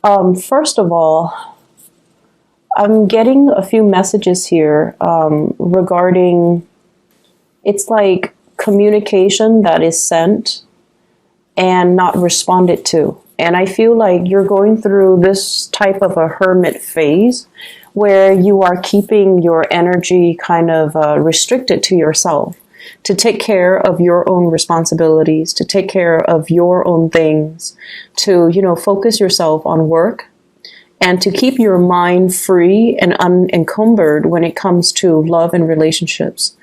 First of all, I'm getting a few messages here regarding it's like communication that is sent and not responded to. And I feel like you're going through this type of a hermit phase where you are keeping your energy kind of restricted to yourself to take care of your own responsibilities, to take care of your own things, to, focus yourself on work and to keep your mind free and unencumbered when it comes to love and relationships.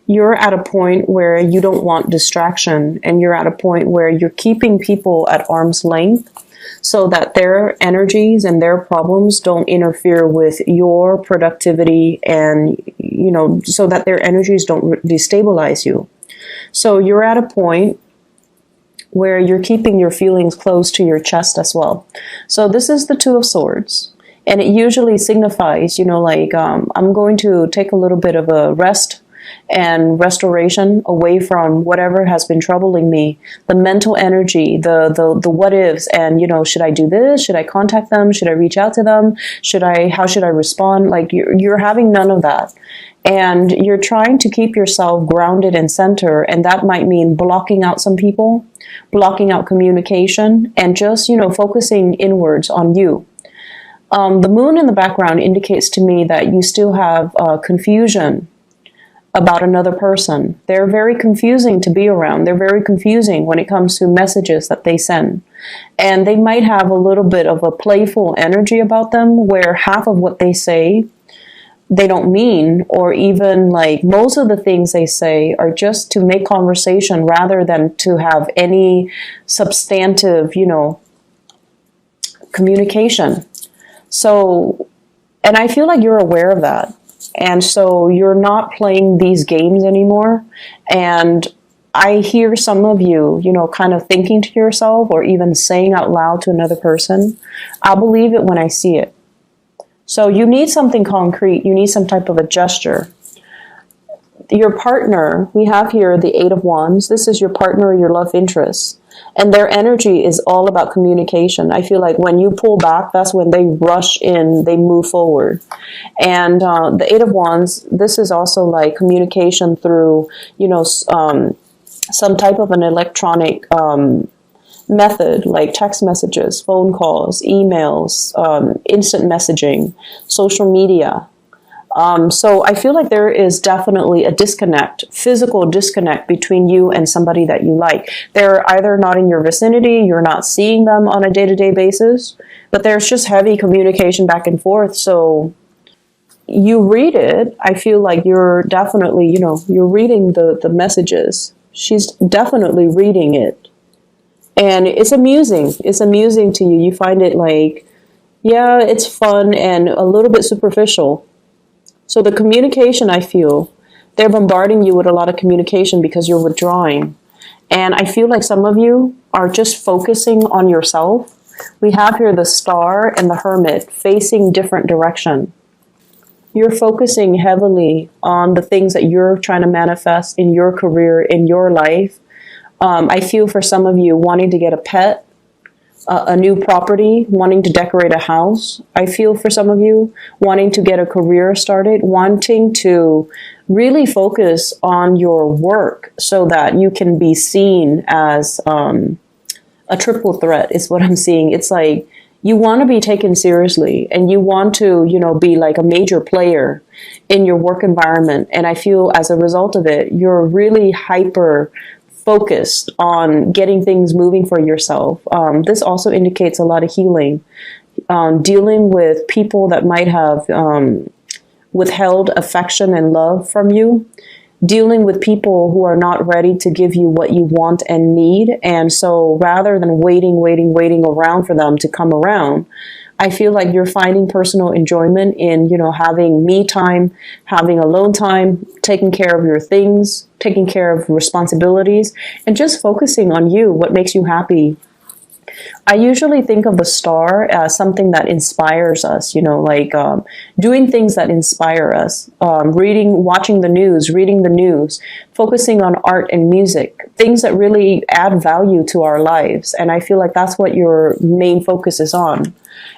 You're at a point where you don't want distraction, and you're at a point where you're keeping people at arm's length so that their energies and their problems don't interfere with your productivity and, so that their energies don't destabilize you. So you're at a point where you're keeping your feelings close to your chest as well. So this is the Two of Swords. And it usually signifies, I'm going to take a little bit of a rest and restoration away from whatever has been troubling me, the mental energy, the what ifs, and should I do this? Should I contact them? Should I reach out to them? How should I respond? Like you're having none of that. And you're trying to keep yourself grounded and centered, and that might mean blocking out some people, blocking out communication, and just, focusing inwards on you. The moon in the background indicates to me that you still have confusion about another person. They're very confusing to be around. They're very confusing when it comes to messages that they send. And they might have a little bit of a playful energy about them where half of what they say they don't mean, or even like most of the things they say are just to make conversation rather than to have any substantive, communication. So, and I feel like you're aware of that. And so you're not playing these games anymore. And I hear some of you, kind of thinking to yourself or even saying out loud to another person, I'll believe it when I see it. So you need something concrete. You need some type of a gesture. Your partner, we have here the Eight of Wands. This is your partner or your love interest. And their energy is all about communication. I feel like when you pull back, that's when they rush in, they move forward. And the Eight of Wands, this is also like communication through, some type of an electronic method, like text messages, phone calls, emails, instant messaging, social media. So I feel like there is definitely a disconnect, physical disconnect between you and somebody that you like. They're either not in your vicinity, you're not seeing them on a day-to-day basis, but there's just heavy communication back and forth. So you read it, I feel like you're definitely, you're reading the messages. She's definitely reading it. And it's amusing. It's amusing to you. You find it like, yeah, it's fun and a little bit superficial. So the communication, I feel, they're bombarding you with a lot of communication because you're withdrawing. And I feel like some of you are just focusing on yourself. We have here the Star and the Hermit facing different direction. You're focusing heavily on the things that you're trying to manifest in your career, in your life. I feel for some of you wanting to get a pet, a new property, wanting to decorate a house. I feel for some of you wanting to get a career started, wanting to really focus on your work so that you can be seen as a triple threat is what I'm seeing. It's like you want to be taken seriously and you want to, be like a major player in your work environment. And I feel as a result of it, you're really hyper focused on getting things moving for yourself. This also indicates a lot of healing, dealing with people that might have withheld affection and love from you, dealing with people who are not ready to give you what you want and need. And so rather than waiting around for them to come around, I feel like you're finding personal enjoyment in, having me time, having alone time, taking care of your things, taking care of responsibilities, and just focusing on you, what makes you happy. I usually think of the Star as something that inspires us, doing things that inspire us, watching the news, reading the news, focusing on art and music, things that really add value to our lives. And I feel like that's what your main focus is on.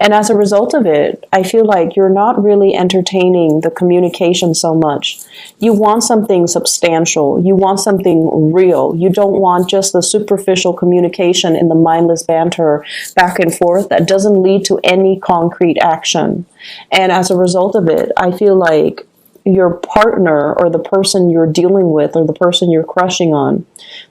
And as a result of it, I feel like you're not really entertaining the communication so much. You want something substantial. You want something real. You don't want just the superficial communication and the mindless banter back and forth that doesn't lead to any concrete action. And as a result of it, I feel like your partner or the person you're dealing with or the person you're crushing on,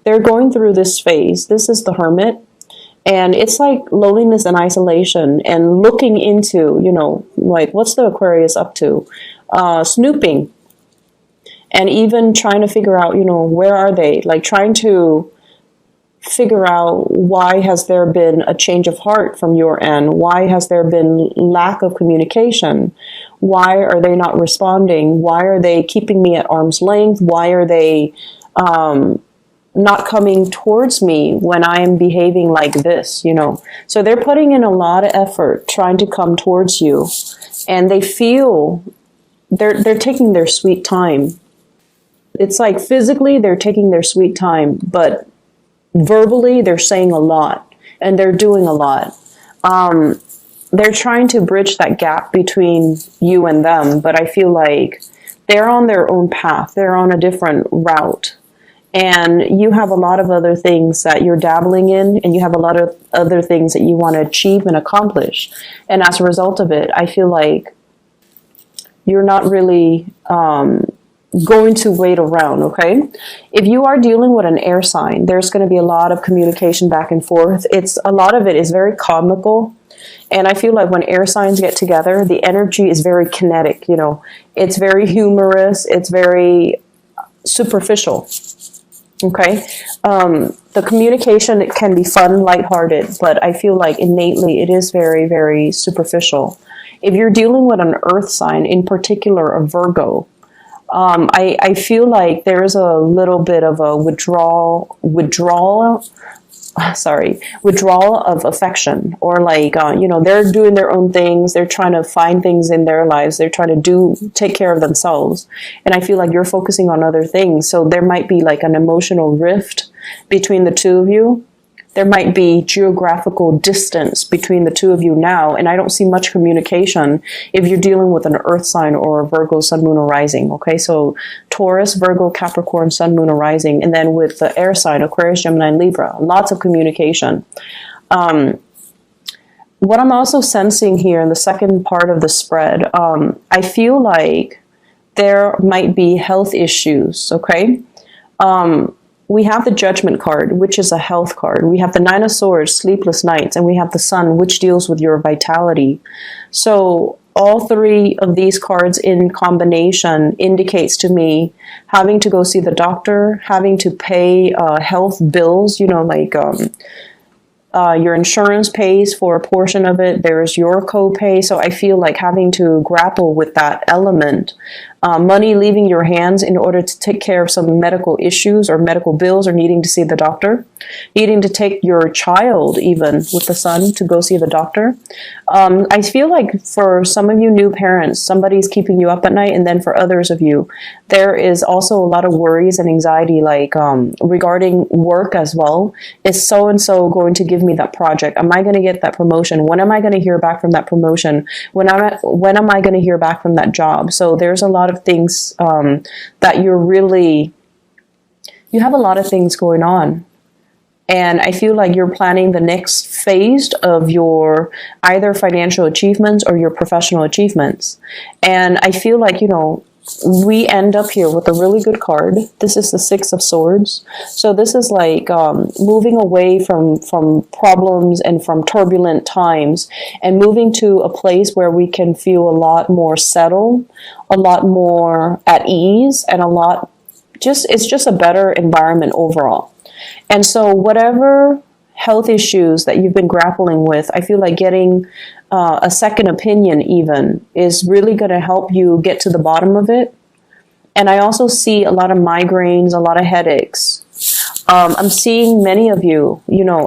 they're going through this phase. This is the Hermit. And it's like loneliness and isolation and looking into, like what's the Aquarius up to? Snooping. And even trying to figure out, where are they? Like trying to figure out why has there been a change of heart from your end? Why has there been lack of communication? Why are they not responding? Why are they keeping me at arm's length? Why are they not coming towards me when I am behaving like this, So they're putting in a lot of effort trying to come towards you, and they feel they're taking their sweet time. It's like physically they're taking their sweet time, but verbally they're saying a lot and they're doing a lot. They're trying to bridge that gap between you and them, but I feel like they're on their own path. They're on a different route. And you have a lot of other things that you're dabbling in, and you have a lot of other things that you want to achieve and accomplish. And as a result of it, I feel like you're not really going to wait around, okay? If you are dealing with an air sign, there's going to be a lot of communication back and forth. A lot of it is very comical. And I feel like when air signs get together, the energy is very kinetic, It's very humorous. It's very superficial. Okay. The communication, it can be fun, lighthearted, but I feel like innately it is very, very superficial. If you're dealing with an earth sign, in particular a Virgo, I feel like there is a little bit of a withdrawal of affection, or like, they're doing their own things. They're trying to find things in their lives. They're trying to take care of themselves. And I feel like you're focusing on other things. So there might be like an emotional rift between the two of you. There might be geographical distance between the two of you now, and I don't see much communication if you're dealing with an earth sign or a Virgo sun, moon, or rising. Okay, so Taurus, Virgo, Capricorn, sun, moon, or rising, and then with the air sign, Aquarius, Gemini, and Libra, lots of communication. What I'm also sensing here in the second part of the spread, I feel like there might be health issues, okay? We have the Judgment card, which is a health card. We have the Nine of Swords, sleepless nights, and we have the Sun, which deals with your vitality. So all three of these cards in combination indicates to me having to go see the doctor, having to pay health bills, your insurance pays for a portion of it. There's your copay. So I feel like having to grapple with that element. Money leaving your hands in order to take care of some medical issues or medical bills, or needing to see the doctor, needing to take your child even with the Sun to go see the doctor. I feel like for some of you new parents, somebody's keeping you up at night, and then for others of you, there is also a lot of worries and anxiety, like regarding work as well. Is so-and-so going to give me that project? Am I going to get that promotion? When am I going to hear back from that promotion? When am I going to hear back from that job? So there's a lot of things that you have a lot of things going on. And I feel like you're planning the next phase of your either financial achievements or your professional achievements. And I feel like, we end up here with a really good card. This is the Six of Swords. So this is like moving away from problems and from turbulent times, and moving to a place where we can feel a lot more settled, a lot more at ease, and it's just a better environment overall. And so whatever health issues that you've been grappling with, I feel like getting a second opinion even is really going to help you get to the bottom of it. And I also see a lot of migraines, a lot of headaches. I'm seeing many of you,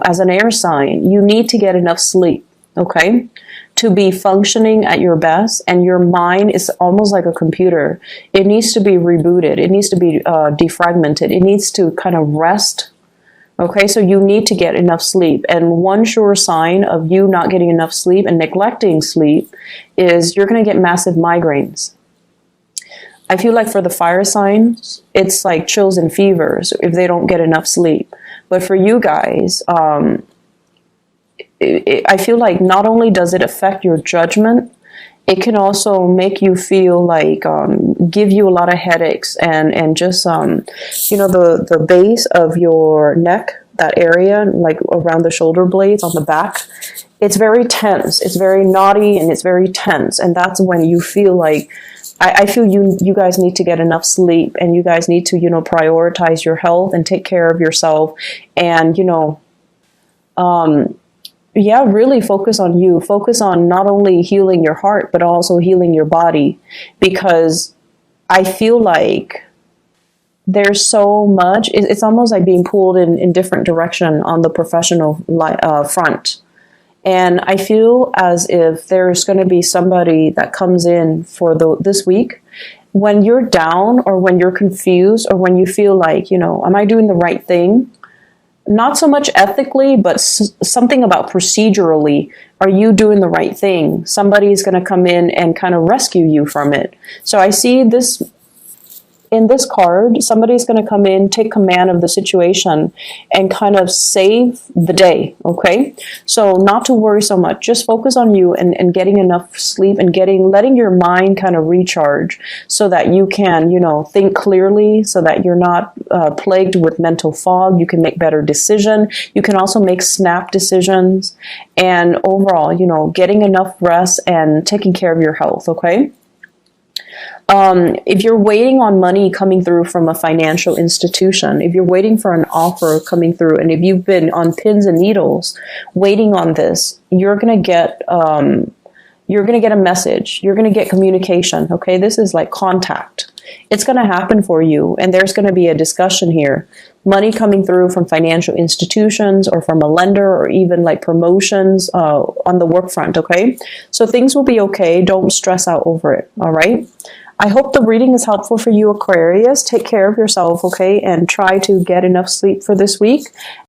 as an air sign, you need to get enough sleep, okay, to be functioning at your best. And your mind is almost like a computer. It needs to be rebooted. It needs to be defragmented. It needs to kind of rest Okay, so you need to get enough sleep. And one sure sign of you not getting enough sleep and neglecting sleep is you're going to get massive migraines. I feel like for the fire signs, it's like chills and fevers if they don't get enough sleep. But for you guys, I feel like not only does it affect your judgment, it can also make you feel like, give you a lot of headaches and just, the base of your neck, that area, like around the shoulder blades on the back, it's very tense. It's very knotty and it's very tense. And that's when you feel like, I feel you guys need to get enough sleep, and you guys need to, prioritize your health and take care of yourself, and, really focus on you. Focus on not only healing your heart, but also healing your body, because I feel like there's so much, it's almost like being pulled in different direction on the professional front. And I feel as if there's going to be somebody that comes in for this week when you're down, or when you're confused, or when you feel like, am I doing the right thing? Not so much ethically, but something about procedurally. Are you doing the right thing? Somebody's going to come in and kind of rescue you from it. So I see this in this card, somebody's going to come in, take command of the situation, and kind of save the day, okay? So not to worry so much. Just focus on you and getting enough sleep, and letting your mind kind of recharge so that you can, think clearly, so that you're not plagued with mental fog. You can make better decisions. You can also make snap decisions. And overall, getting enough rest and taking care of your health, okay? If you're waiting on money coming through from a financial institution, if you're waiting for an offer coming through, and if you've been on pins and needles waiting on this, you're gonna get a message. You're gonna get communication. Okay, this is like contact. It's gonna happen for you, and there's gonna be a discussion here. Money coming through from financial institutions, or from a lender, or even like promotions on the work front. Okay, so things will be okay. Don't stress out over it. All right. I hope the reading is helpful for you, Aquarius. Take care of yourself, okay? And try to get enough sleep for this week.